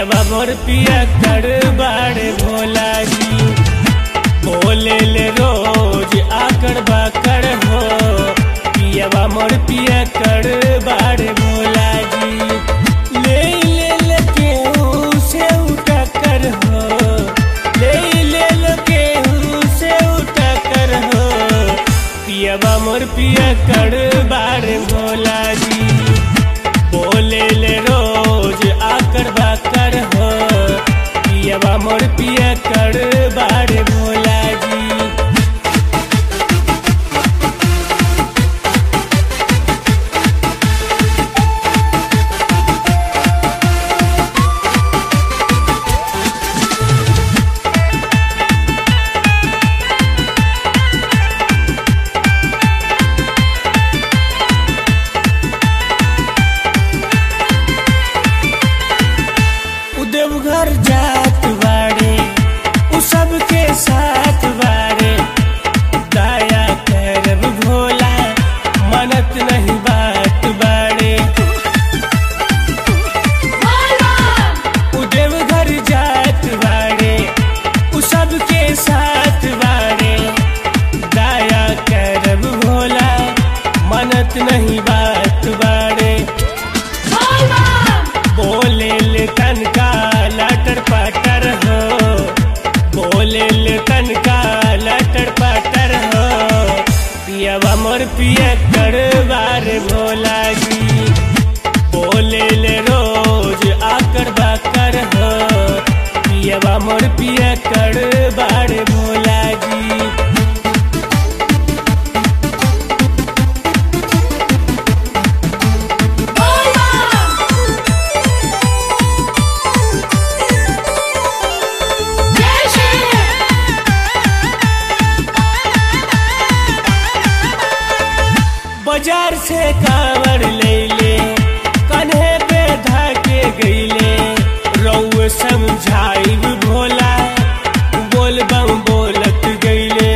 पियवा मोर पिया कर बाड़े भोला जी। बोले ले रोज आकर बाकर हो, पियवा मोर पिया कर बाड़े भोला जी। ले ले केहू से उठा कर हो, ले केहू से उठा कर हो, पियवा मोर पिया कर बाड़े भोला जी। बोले ले रोज आकर बाकर हो, पियवा मोर पिया कर बाड़े भोला जी। देवघर जात बाड़े उ सबके साथ बाड़े, दया करब भोला मनत नहीं बात बाड़े। उ देवघर जात बाड़े उ सबके साथ बाड़े, दया करब भोला मनत नहीं बात बाड़े। बोले ले तनका लटर पटर हो, बोले ले तनका लटर पटर हो, पियवा मोर पिया कर बाड़े भोला जी। बोले ले रोज आकर बाकर हो, पियवा मोर पिया कर बाड़े भोला जी। बाजार से कांवर ले ले कन्हे पे धाके गईले, रउए समझाइब भोला बोल बम बोलत गईले।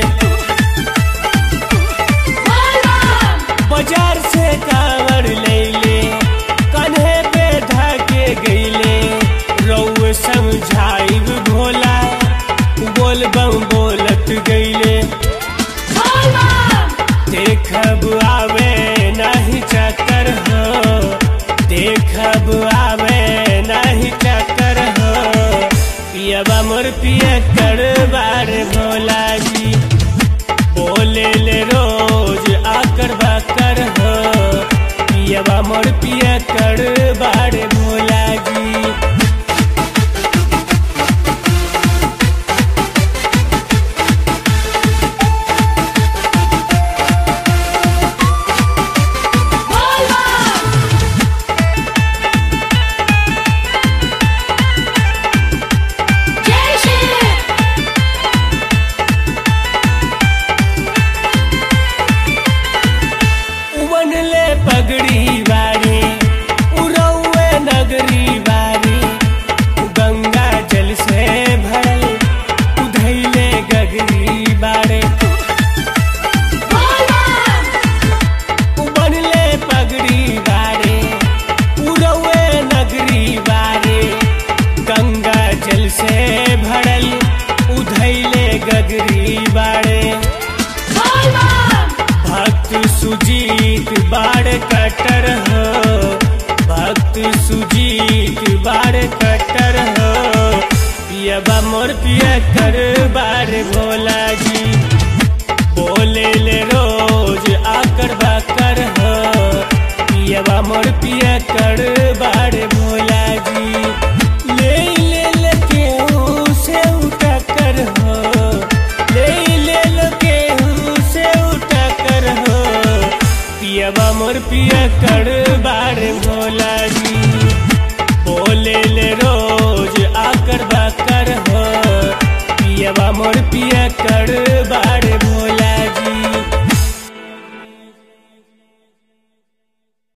बाजार से कांवर ले ले कन्हे पे धाके गईले, रउए समझाइब भोला बोल बम बोलत गईले। देखब आवे नहीं चक्कर हो, देखब आवे नहीं चक्कर हो, पियवा मोर पिया कर बाड़े भोला जी। बोले ले रोज आकर बाकर हो, पियवा मोर पिया कर बाड़े भोला जी। पगड़ी बारी उरौए नगरी बारी, गंगा जल से भरल उधैले गगरी बारे। बनले पगड़ी बारे उरौए नगरी बारे, गंगा जल से भरल उधैले गगरी बारे। भक्त सुजीत बाड़ कटर हो, भक्त सुजीत बाड़ कटर हो, पियवा मोर पिया कर बाड़े भोला जी। बोले ले रोज आकर बाकर हो, पियवा मोर पिया कर बाड़े भोला जी। ले केहू से उठा कर हो, ले केहू से उठा कर हो, पियवा मोर पिया कर बाड़े भोला जी। बोले ले रोज आकर बाकर हो, पियवा मोर पिया कर